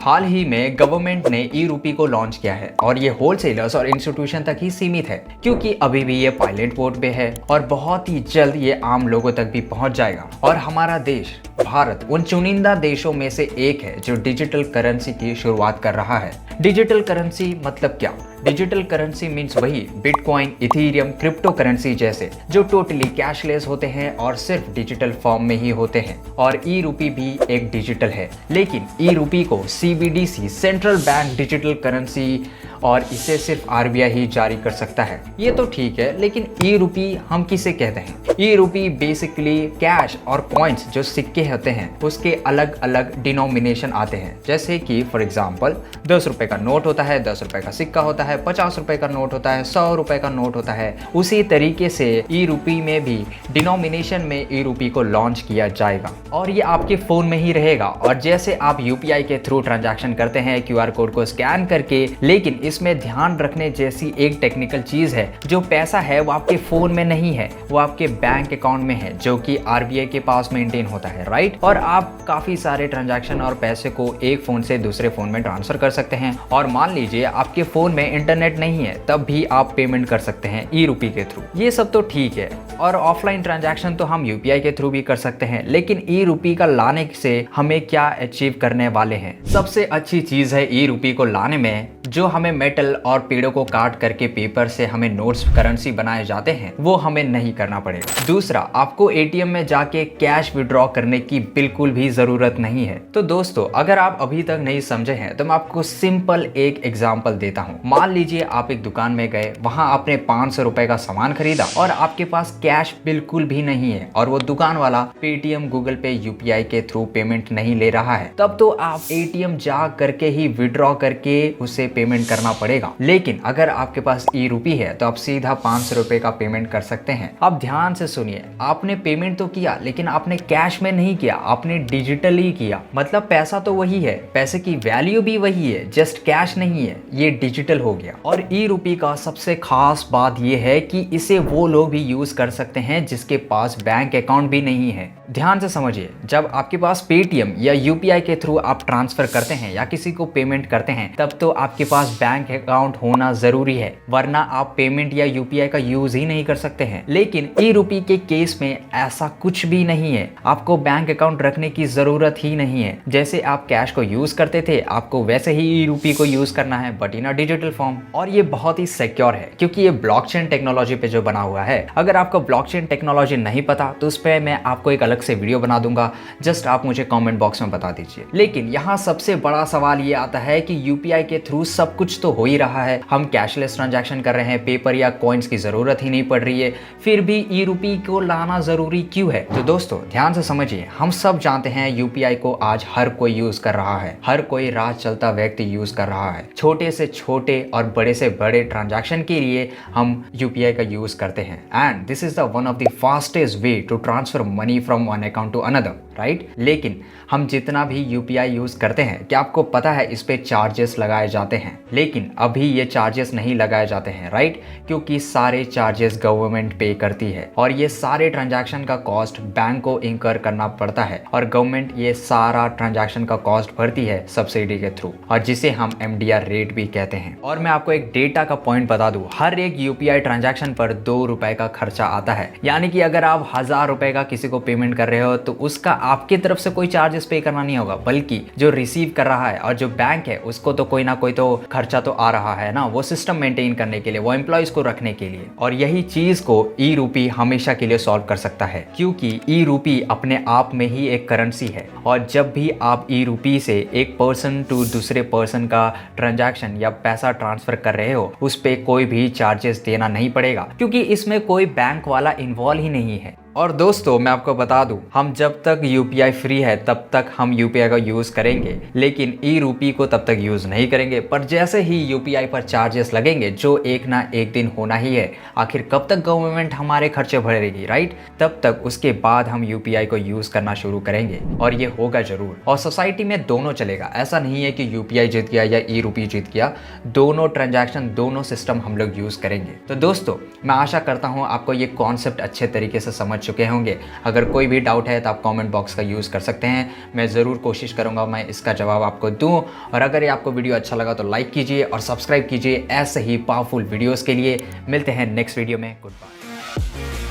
हाल ही में गवर्नमेंट ने ई रूपी को लॉन्च किया है और ये होलसेलर्स और इंस्टीट्यूशन तक ही सीमित है क्योंकि अभी भी ये पायलट पोर्ट पे है और बहुत ही जल्द ये आम लोगों तक भी पहुंच जाएगा। और हमारा देश भारत उन चुनिंदा देशों में से एक है जो डिजिटल करेंसी की शुरुआत कर रहा है। डिजिटल करेंसी मतलब क्या? डिजिटल करेंसी मीन्स वही बिटकॉइन, इथेरियम, क्रिप्टो करेंसी जैसे जो टोटली कैशलेस होते हैं और सिर्फ डिजिटल फॉर्म में ही होते हैं। और ई रूपी भी एक डिजिटल है, लेकिन ई रूपी को CBDC central bank digital currency और इसे सिर्फ RBI ही जारी कर सकता है। ये तो ठीक है, लेकिन ई रूपी हम किसे कहते हैं? ई रूपी बेसिकली कैश और कॉइन्स जो सिक्के होते हैं उसके अलग अलग डिनोमिनेशन आते हैं। जैसे कि फॉर एग्जांपल 10 रुपए का नोट होता है, 10 रुपए का सिक्का होता है, 50 रुपए का नोट होता है, 100 रुपए का नोट होता है। उसी तरीके से ई रूपी में भी डिनोमिनेशन में ई रूपी को लॉन्च किया जाएगा और ये आपके फोन में ही रहेगा। और जैसे आप UPI के थ्रू ट्रांजैक्शन करते हैं QR कोड को स्कैन करके, लेकिन इसमें ध्यान रखने जैसी एक टेक्निकल चीज है, जो पैसा है वो आपके फोन में नहीं है, वो आपके बैंक अकाउंट में है जो कि RBI के पास मेंटेन होता है, राइट। और आप काफी सारे ट्रांजैक्शन और पैसे को एक फोन से दूसरे फोन में ट्रांसफर कर सकते हैं। और मान लीजिए आपके फोन में इंटरनेट नहीं है, तब भी आप पेमेंट कर सकते हैं ई रूपी के थ्रू। ये सब तो ठीक है, और ऑफलाइन ट्रांजैक्शन तो हम UPI के थ्रू भी कर सकते हैं, लेकिन ई रूपी का लाने से हमें क्या अचीव करने वाले हैं? सबसे अच्छी चीज है ई रूपी को लाने में, जो हमें मेटल और पेड़ों को काट करके पेपर से हमें नोट्स करेंसी बनाए जाते हैं, वो हमें नहीं करना पड़ेगा। दूसरा, आपको ATM में जाके कैश विड्रॉ करने की बिल्कुल भी जरूरत नहीं है। तो दोस्तों, अगर आप अभी तक नहीं समझे हैं तो मैं आपको सिंपल एक एग्जांपल देता हूँ। मान लीजिए आप एक दुकान में गए, वहां आपने 500 रुपए का सामान खरीदा और आपके पास कैश बिल्कुल भी नहीं है और वो दुकान वाला पेटीएम, गूगल पे, UPI के थ्रू पेमेंट नहीं ले रहा है, तब तो आप ATM जा करके ही विड्रॉ करके उसे पेमेंट करना पड़ेगा। लेकिन अगर आपके पास ई रूपी है तो आप सीधा 500 रुपए का पेमेंट कर सकते हैं। अब ध्यान से सुनिए, आपने पेमेंट तो किया लेकिन आपने कैश में नहीं किया, आपने डिजिटली किया। मतलब पैसा तो वही है, पैसे की वैल्यू भी वही है, जस्ट कैश नहीं है, ये डिजिटल हो गया। और ई रूपी का सबसे खास बात ये है कि इसे वो लोग भी यूज कर सकते हैं जिसके पास बैंक अकाउंट भी नहीं है। ध्यान से समझिए, जब आपके पास पेटीएम या UPI के थ्रू आप ट्रांसफर करते हैं या किसी को पेमेंट करते हैं, तब तो आपके पास बैंक अकाउंट होना जरूरी है, वरना आप पेमेंट या UPI का यूज ही नहीं कर सकते हैं। लेकिन ई रूपी के केस में ऐसा कुछ भी नहीं है, आपको बैंक अकाउंट रखने की जरूरत ही नहीं है। जैसे आप कैश को यूज करते थे, आपको वैसे ही ई रूपी को यूज करना है, but in a digital form. और ये बहुत ही सिक्योर है क्योंकि ये ब्लॉकचेन टेक्नोलॉजी पे जो बना हुआ है। अगर आपको ब्लॉकचेन टेक्नोलॉजी नहीं पता तो उस पर मैं आपको एक अलग से वीडियो बना दूंगा, जस्ट आप मुझे कमेंट बॉक्स में बता दीजिए। लेकिन यहाँ सबसे बड़ा सवाल ये आता है कि UPI के थ्रू सब कुछ तो हो ही रहा है, हम कैशलेस ट्रांजैक्शन कर रहे हैं, पेपर या कॉइन्स की जरूरत ही नहीं पड़ रही है, फिर भी ई रूपी को लाना जरूरी क्यों है? तो दोस्तों ध्यान से समझिए, हम सब जानते हैं UPI को आज हर कोई यूज कर रहा है, हर कोई राह चलता व्यक्ति यूज कर रहा है। छोटे से छोटे और बड़े से बड़े ट्रांजैक्शन के लिए हम UPI का यूज करते हैं, and this is the one of the fastest way to transfer money from one account to another, right. लेकिन हम जितना भी UPI यूज करते हैं, क्या आपको पता है इस पे चार्जेस लगाए जाते हैं? लेकिन अभी ये चार्जेस नहीं लगाए जाते हैं, राइट, क्योंकि सारे चार्जेस गवर्नमेंट पे करती है और ये सारे ट्रांजैक्शन का कॉस्ट बैंक को इंकर करना पड़ता है और गवर्नमेंट ये सारा ट्रांजैक्शन का कॉस्ट भरती है सब्सिडी के थ्रू, और जिसे हम MDR रेट भी कहते हैं। और मैं आपको एक डेटा का पॉइंट बता दूं, हर एक UPI ट्रांजैक्शन पर 2 रुपए का खर्चा आता है। यानी कि अगर आप 1000 रुपए का किसी को पेमेंट कर रहे हो तो उसका आपकी तरफ से कोई चार्जेस पे करना नहीं होगा, बल्कि जो रिसीव कर रहा है और जो बैंक है उसको तो कोई ना कोई तो खर्चा तो आ रहा है ना, वो सिस्टम मेंटेन करने के लिए, वो एम्प्लॉयज को रखने के लिए। और यही चीज को ई रूपी हमेशा के लिए सॉल्व कर सकता है, क्योंकि ई रूपी अपने आप में ही एक करेंसी है। और जब भी आप ई रूपी से एक पर्सन टू दूसरे पर्सन का ट्रांजैक्शन या पैसा ट्रांसफर कर रहे हो, उस पे कोई भी चार्जेस देना नहीं पड़ेगा, क्योंकि इसमें कोई बैंक वाला इन्वॉल्व ही नहीं है। और दोस्तों मैं आपको बता दूं, हम जब तक UPI फ्री है तब तक हम UPI का यूज करेंगे, लेकिन ई रूपी को तब तक यूज नहीं करेंगे। पर जैसे ही UPI पर चार्जेस लगेंगे, जो एक ना एक दिन होना ही है, आखिर कब तक गवर्नमेंट हमारे खर्चे भरेगी, राइट, तब तक उसके बाद हम UPI को यूज करना शुरू करेंगे और ये होगा जरूर। और सोसाइटी में दोनों चलेगा, ऐसा नहीं है कि UPI जीत गया या ई रूपी जीत गया, दोनों ट्रांजैक्शन, दोनों सिस्टम हम लोग यूज करेंगे। तो दोस्तों मैं आशा करता हूँ आपको ये कॉन्सेप्ट अच्छे तरीके से समझ चुके होंगे। अगर कोई भी डाउट है तो आप कमेंट बॉक्स का यूज़ कर सकते हैं, मैं ज़रूर कोशिश करूँगा मैं इसका जवाब आपको दूँ। और अगर ये आपको वीडियो अच्छा लगा तो लाइक कीजिए और सब्सक्राइब कीजिए ऐसे ही पावरफुल वीडियोज़ के लिए। मिलते हैं नेक्स्ट वीडियो में। Good bye.